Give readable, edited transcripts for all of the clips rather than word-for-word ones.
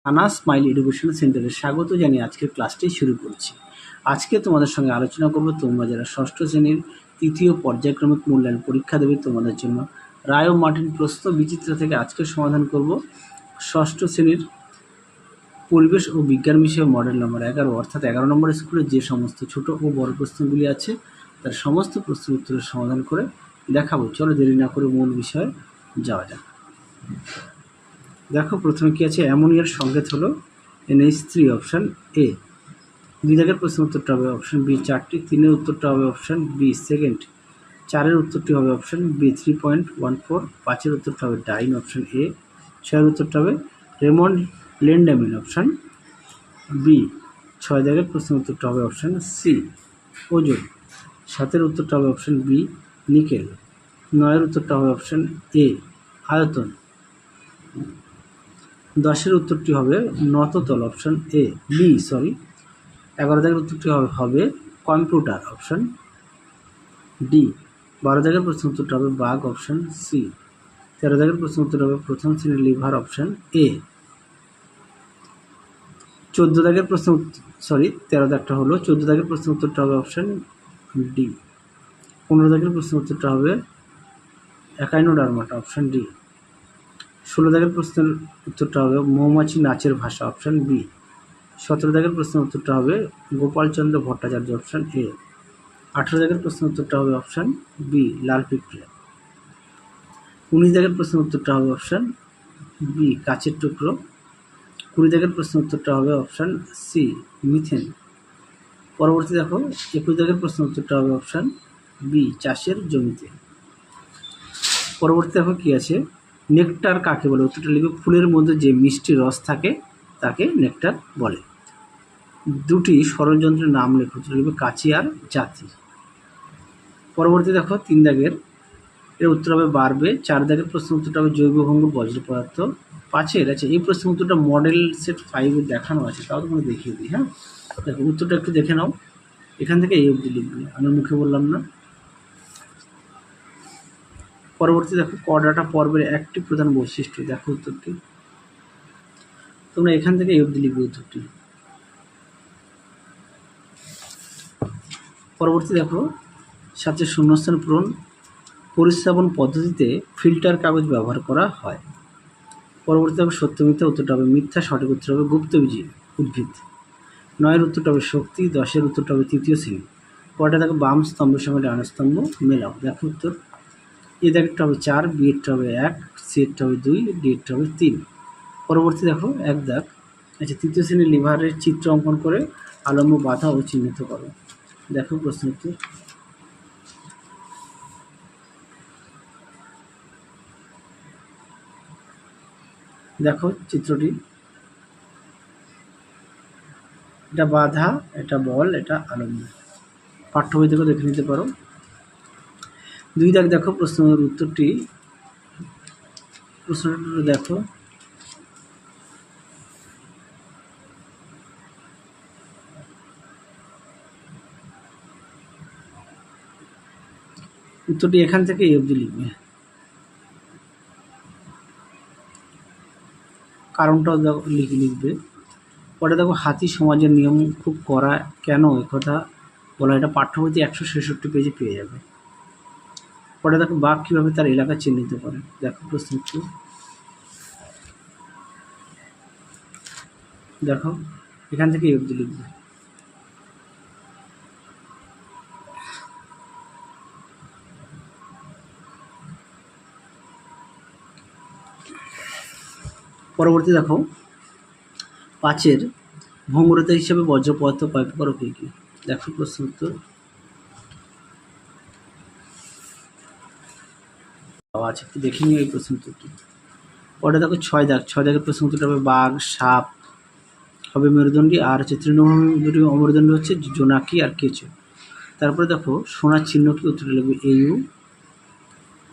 আনা smile education সেন্টারে স্বাগত জানিয়ে আজকের ক্লাসটি শুরু করছি। আজকে তোমাদের সঙ্গে আলোচনা করব তোমরা যারা ষষ্ঠ শ্রেণীর তৃতীয় পর্যায়ক্রমিক মূল্যায়ন পরীক্ষা দেবে তোমাদের জন্য রায় ও মার্টিন প্রশ্ন বিচিত্র থেকে আজকে সমাধান করব ষষ্ঠ শ্রেণীর পরিবেশ ও বিজ্ঞান বিষয়ে মডেল নম্বর 11 অর্থাৎ 11 নম্বর স্কুলে যে সমস্ত ছোট ও বড় প্রশ্নগুলি আছে তার সমস্ত প্রশ্নের উত্তরের সমাধান করে দেখাবো। চলো দেরি না করে মূল বিষয়ে যাওয়া যাক। দেখো প্রথমে কি আছে, অ্যামোনিয়ার সংকেত হলো NH3 অপশান এ। 2 দাগের প্রশ্নের উত্তরটা হবে অপশান বি 4টি, 3-এর উত্তরটা হবে অপশান বি সেকেন্ড, 4-এর উত্তরটি হবে অপশান বি 3.14, 5-এর উত্তরটা হবে ডাইন অপশান এ, 6-এর উত্তরটা হবে রেমন্ড লেন্ডামিন অপশান বি, 6 দাগের প্রশ্নের উত্তরটা হবে অপশান সি ওজোন, 7-এর উত্তরটা হবে অপশান বি নিকেল, 9-এর উত্তরটা হবে অপশান এ আয়তন, 10-এর উত্তরটি হবে নততল অপশান এ বি 11 দাগের উত্তরটি হবে কম্পিউটার অপশান ডি, 12 দাগের প্রশ্ন উত্তরটা হবে বাঘ অপশান সি, 13 দাগের প্রশ্ন উত্তর হবে প্রথম শ্রেণীর লিভার অপশান এ, 14 দাগের প্রশ্ন 13 দাগটা হলো 14 দাগের প্রশ্ন উত্তরটা হবে অপশান ডি, 15 দাগের প্রশ্ন উত্তরটা হবে একাইনোডার্মাটা অপশান ডি, 16 দাগের প্রশ্নের উত্তরটা হবে মৌমাছি নাচের ভাষা অপশান বি, 17 দাগের প্রশ্নের উত্তরটা হবে গোপালচন্দ্র ভট্টাচার্য অপশান এ, 18 দাগের প্রশ্নের উত্তরটা হবে অপশান বি লাল পিঁপড়ে, 19 দাগের প্রশ্নের উত্তরটা হবে অপশান বি কাচের টুকরো, 20 দাগের প্রশ্নের উত্তরটা হবে অপশান সি মিথেন। পরবর্তী দেখো 21 দাগের প্রশ্নের উত্তরটা হবে অপশান বি চাষের জমিতে। পরবর্তী দেখো কি আছে, নেকটার কাকে বলে, উত্তরটা লিখবে ফুলের মধ্যে যে মিষ্টি রস থাকে তাকে নেকটার বলে। 2টি ষড়যন্ত্রের নাম লেখো, উত্তরটা লিখবে কাচি আর জাতি। পরবর্তী দেখো 3 দাগের এর উত্তর হবে বাড়বে, 4 দাগের প্রশ্ন উত্তরটা হবে জৈব ভঙ্গুর বজ্র পদার্থ। 5-এর আছে এই প্রশ্ন উত্তরটা মডেল সেট 5-এ দেখানো আছে, তাও তোমরা দেখিয়ে দিই। হ্যাঁ দেখো উত্তরটা একটু দেখে নাও, এখান থেকে এই অবধি লিখবে, আমি মুখে বললাম না। পরবর্তী দেখো করডাটা পর্বের একটি প্রধান বৈশিষ্ট্য, দেখো উত্তরটি তোমরা এখান থেকে এই অবধি লিখবে উত্তরটি। পরবর্তী দেখো সাথে শূন্যস্থান পূরণ, পরিস্রাবন পদ্ধতিতে ফিল্টার কাগজ ব্যবহার করা হয়। পরবর্তী দেখো সত্য মিথ্যা, উত্তরটা হবে মিথ্যা, সঠিক উত্তর হবে গুপ্তবীজী উদ্ভিদ। 9-এর উত্তরটা হবে শক্তি, 10-এর উত্তরটা হবে তৃতীয় শ্রেণী। পরটা দেখো বাম স্তম্ভের সঙ্গে ডান স্তম্ভ মেলাও, দেখো উত্তর এ দাগেরটা হবে 4, বি এরটা হবে 1, সি এরটা হবে 2, ডি এরটা হবে 3। পরবর্তী দেখো 1 দাগ, আচ্ছা তৃতীয় শ্রেণীর লিভারের চিত্র অঙ্কন করে আলম্ব বাধা ও চিহ্নিত করো, দেখো প্রশ্ন উত্তর। দেখো চিত্রটি, এটা বাধা, এটা বল, এটা আলম্ব, পাঠ্য বই থেকে দেখে নিতে পারো। 2 দাগ দেখো প্রশ্নের উত্তরটি, প্রশ্নটা দেখো, উত্তরটি এখান থেকে এই অবধি লিখবে, কারণটাও লিখবে। পরে দেখো হাতি সমাজের নিয়ম খুব কড়া কেন একথা বলা, এটা পাঠ্য বইতে 166 পেজে পেয়ে যাবে। পরে দেখো বাঘ কীভাবে তার এলাকা চিহ্নিত করে, দেখো প্রশ্ন উত্তর। দেখো এখান থেকে এই অবধি লিখবে। পরবর্তী দেখো 5-এর ভঙ্গুরতা হিসেবে বজ্র পদার্থ কয় প্রকার ও কী কী, দেখো প্রশ্ন উত্তর। আচ্ছা একটু দেখে নিও এই প্রশ্ন উত্তরটি। পরে দেখো 6 দাগ, 6 দাগের প্রশ্ন উত্তরটা হবে বাঘ, সাপ হবে মেরুদণ্ডী, আর হচ্ছে তৃণভূমি অমেরুদণ্ডী হচ্ছে জোনাকি আর কেঁচো। তারপরে দেখো সোনার চিহ্ন কি, উত্তরটা লিখবে AU।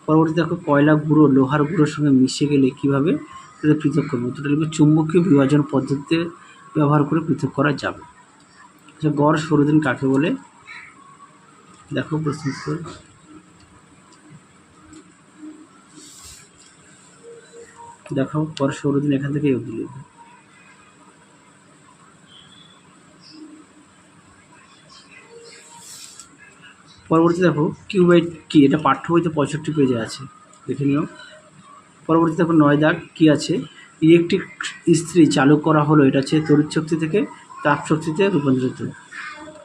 পরবর্তী দেখো কয়লা গুঁড়ো লোহার গুঁড়োর সঙ্গে মিশে গেলে কীভাবে তাদের পৃথক করবে, উত্তরটা লিখবে চুম্বকীয় বিভাজন পদ্ধতিতে ব্যবহার করে পৃথক করা যাবে। আচ্ছা গড় সৌরদিন কাকে বলে, দেখো প্রশ্ন উত্তর। দেখো গড় সৌরদিন এখান থেকে অবধি লিখবে। পরবর্তী দেখো কিউবাইট কি, এটা পাঠ্য বইতে 65 পেজে আছে, দেখে নিও। পরবর্তী দেখো 9 দাগ কি আছে, ইলেকট্রিক ইস্ত্রি চালু করা হলো, এটা হচ্ছে তড়িৎ শক্তি থেকে তাপ শক্তিতে রূপান্তরিত।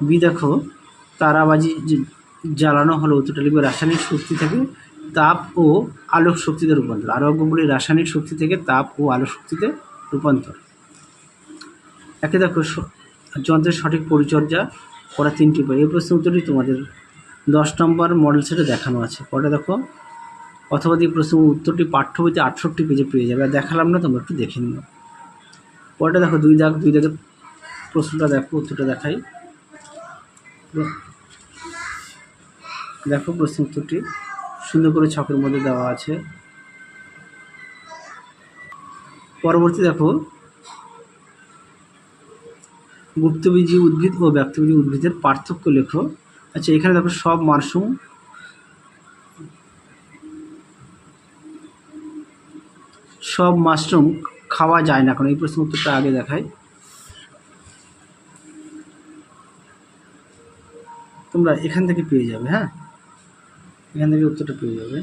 বি দেখো তারাবাজি জ্বালানো হলো, উত্তরটা লিখবে রাসায়নিক শক্তি থেকে তাপ ও আলোক শক্তিতে রূপান্তর। আরও বলি রাসায়নিক শক্তি থেকে তাপ ও আলোক শক্তিতে রূপান্তর। একে দেখো যন্ত্রের সঠিক পরিচর্যা করা 3টি উপায়। এই প্রশ্নের উত্তরটি তোমাদের 10 নম্বর মডেল সেটে দেখানো আছে। পরে দেখো অথবা এই প্রশ্নের উত্তরটি পাঠ্য বইতে 68 পেজে পেয়ে যাবে, আর দেখালাম না, তোমরা একটু দেখে নিও। পরেটা দেখো 2 দাগের প্রশ্নটা দেখো, উত্তরটা দেখাই। দেখো প্রশ্ন উত্তরটি সুন্দর করে ছকের মধ্যে দেওয়া আছে। পরবর্তী দেখো গুপ্তবীজী উদ্ভিদ ও ব্যক্তবীজী উদ্ভিদের পার্থক্য লেখো। আচ্ছা, এখানে দেখো সব মাশরুম খাওয়া যায় না, কারণ এই প্রশ্ন উত্তরটা আগে দেখাই। তোমরা এখান থেকে পেয়ে যাবে, হ্যাঁ, এখান থেকে উত্তরটা পেয়ে যাবে।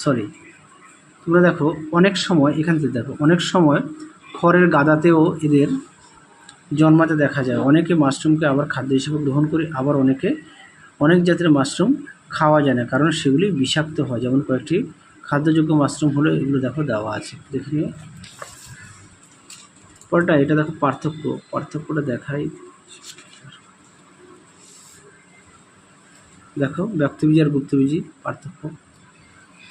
সরি, তোমরা দেখো অনেক সময় এখান থেকে দেখো অনেক সময় খড়ের গাদাতেও এদের জন্মাতে দেখা যায়। অনেকে মাশরুমকে আবার খাদ্য হিসেবে গ্রহণ করে, আবার অনেক জাতের মাশরুম খাওয়া যায় না, কারণ সেগুলি বিষাক্ত হয়। যেমন কয়েকটি খাদ্যযোগ্য মাশরুম হলো, এগুলো দেখো দেওয়া আছে, দেখে নিও। পরটা এটা দেখো পার্থক্যটা দেখাই। দেখো ব্যক্তবীজী আর গুপ্তবীজী পার্থক্য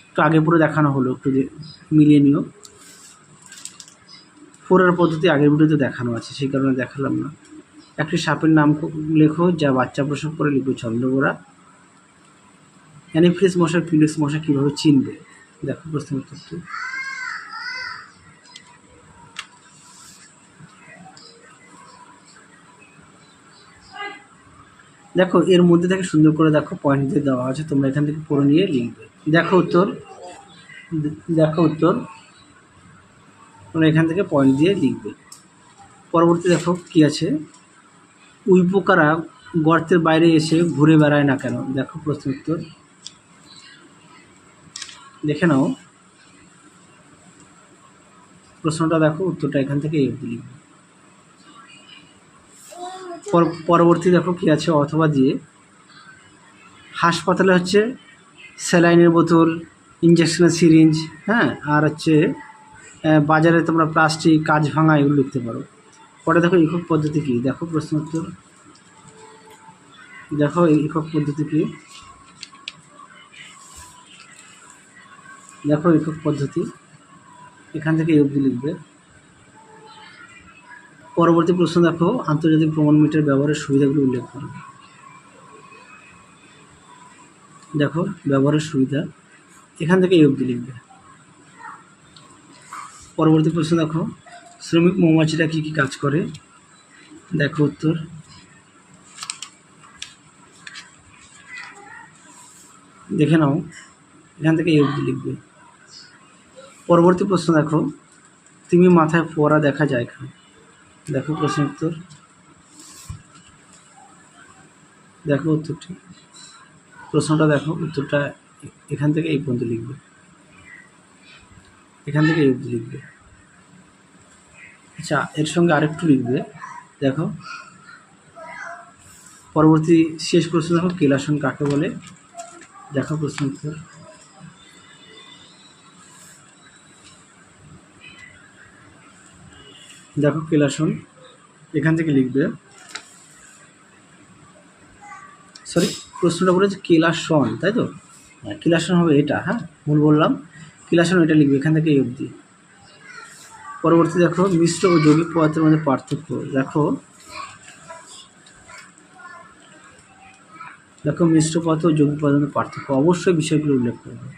একটু আগে পরে দেখানো হলো, একটু মিলিয়ে নিও। 4 পদ্ধতি আগের ভিডিওতে দেখানো আছে, সেই কারণে দেখালাম না। একটি সাপের নাম লেখো যা বাচ্চা প্রসব করে, লিখবে চন্দ্রগোড়া। অ্যানিফিলিস মশা ফিলিক্স মশা কীভাবে চিনবে, দেখো প্রশ্ন উত্তরটি। দেখো এর মধ্যে থেকে সুন্দর করে দেখো পয়েন্ট দিয়ে দেওয়া আছে, তোমরা এখান থেকে পড়ে নিয়ে লিখবে। দেখো উত্তর তোমরা এখান থেকে পয়েন্ট দিয়ে লিখবে। পরবর্তী দেখো কি আছে, উইপোকারা গর্তের বাইরে এসে ঘুরে বেড়ায় না কেন, দেখো প্রশ্ন উত্তর দেখে নাও। প্রশ্নটা দেখো, উত্তরটা এখান থেকে লিখবে। পরবর্তী দেখো কি আছে, অথবা দিয়ে হাসপাতালে হচ্ছে স্যালাইনের বোতল, ইঞ্জেকশনের সিরিঞ্জ, হ্যাঁ, আর হচ্ছে বাজারে তোমরা প্লাস্টিক, কাঁচ ভাঙা, এগুলো লিখতে পারো। পরে দেখো একক পদ্ধতি কী, দেখো প্রশ্ন উত্তর দেখো একক পদ্ধতি কী, দেখো একক পদ্ধতি, এখান থেকে এই অবধি লিখবে। পরবর্তী প্রশ্ন দেখো আন্তর্জাতিক প্রমাণ মিটার ব্যবহারের সুবিধাগুলো উল্লেখ করো। দেখো ব্যবহারের সুবিধা, এখান থেকে এই অবধি লিখবে। পরবর্তী প্রশ্ন দেখো শ্রমিক মৌমাছিরা কী কী কাজ করে, দেখো উত্তর দেখে নাও, এখান থেকে এই অবধি লিখবে। পরবর্তী প্রশ্ন দেখো তুমি মাথায় ফোয়ারা দেখা যায় কেন, দেখো প্রশ্ন উত্তর, দেখো উত্তরটি, প্রশ্নটা দেখো, উত্তরটা এখান থেকে এই পর্যন্ত লিখবে, এখান থেকে এই অবধি লিখবে। আচ্ছা, এর সঙ্গে আরেকটু লিখবে। দেখো পরবর্তী শেষ প্রশ্ন দেখো কেলাসন কাকে বলে, দেখো প্রশ্ন উত্তর, দেখো কেলাসন, এখান থেকে লিখবে। সরি, প্রশ্নটা বলেছে কেলাসন, তাই তো, কেলাসন হবে এটা, হ্যাঁ ভুল বললাম, কেলাসন এটা লিখবে, এখান থেকে এই অবধি। পরবর্তী দেখো মিশ্র ও যৌগিক পদার্থের মধ্যে পার্থক্য, দেখো মিশ্র পদার্থ ও যৌগিক পদার্থের মধ্যে পার্থক্য, অবশ্যই বিষয়গুলো উল্লেখ করবে।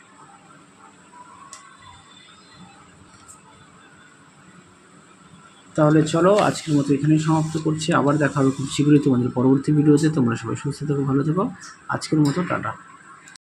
তাহলে চলো আজকের মতো এখানেই সমাপ্ত করছি, আবার দেখা হবে খুব শীঘ্রই তোমাদের পরবর্তী ভিডিওতে। তোমরা সবাই সুস্থ থেকো, ভালো থেকো, আজকের মতো টাটা।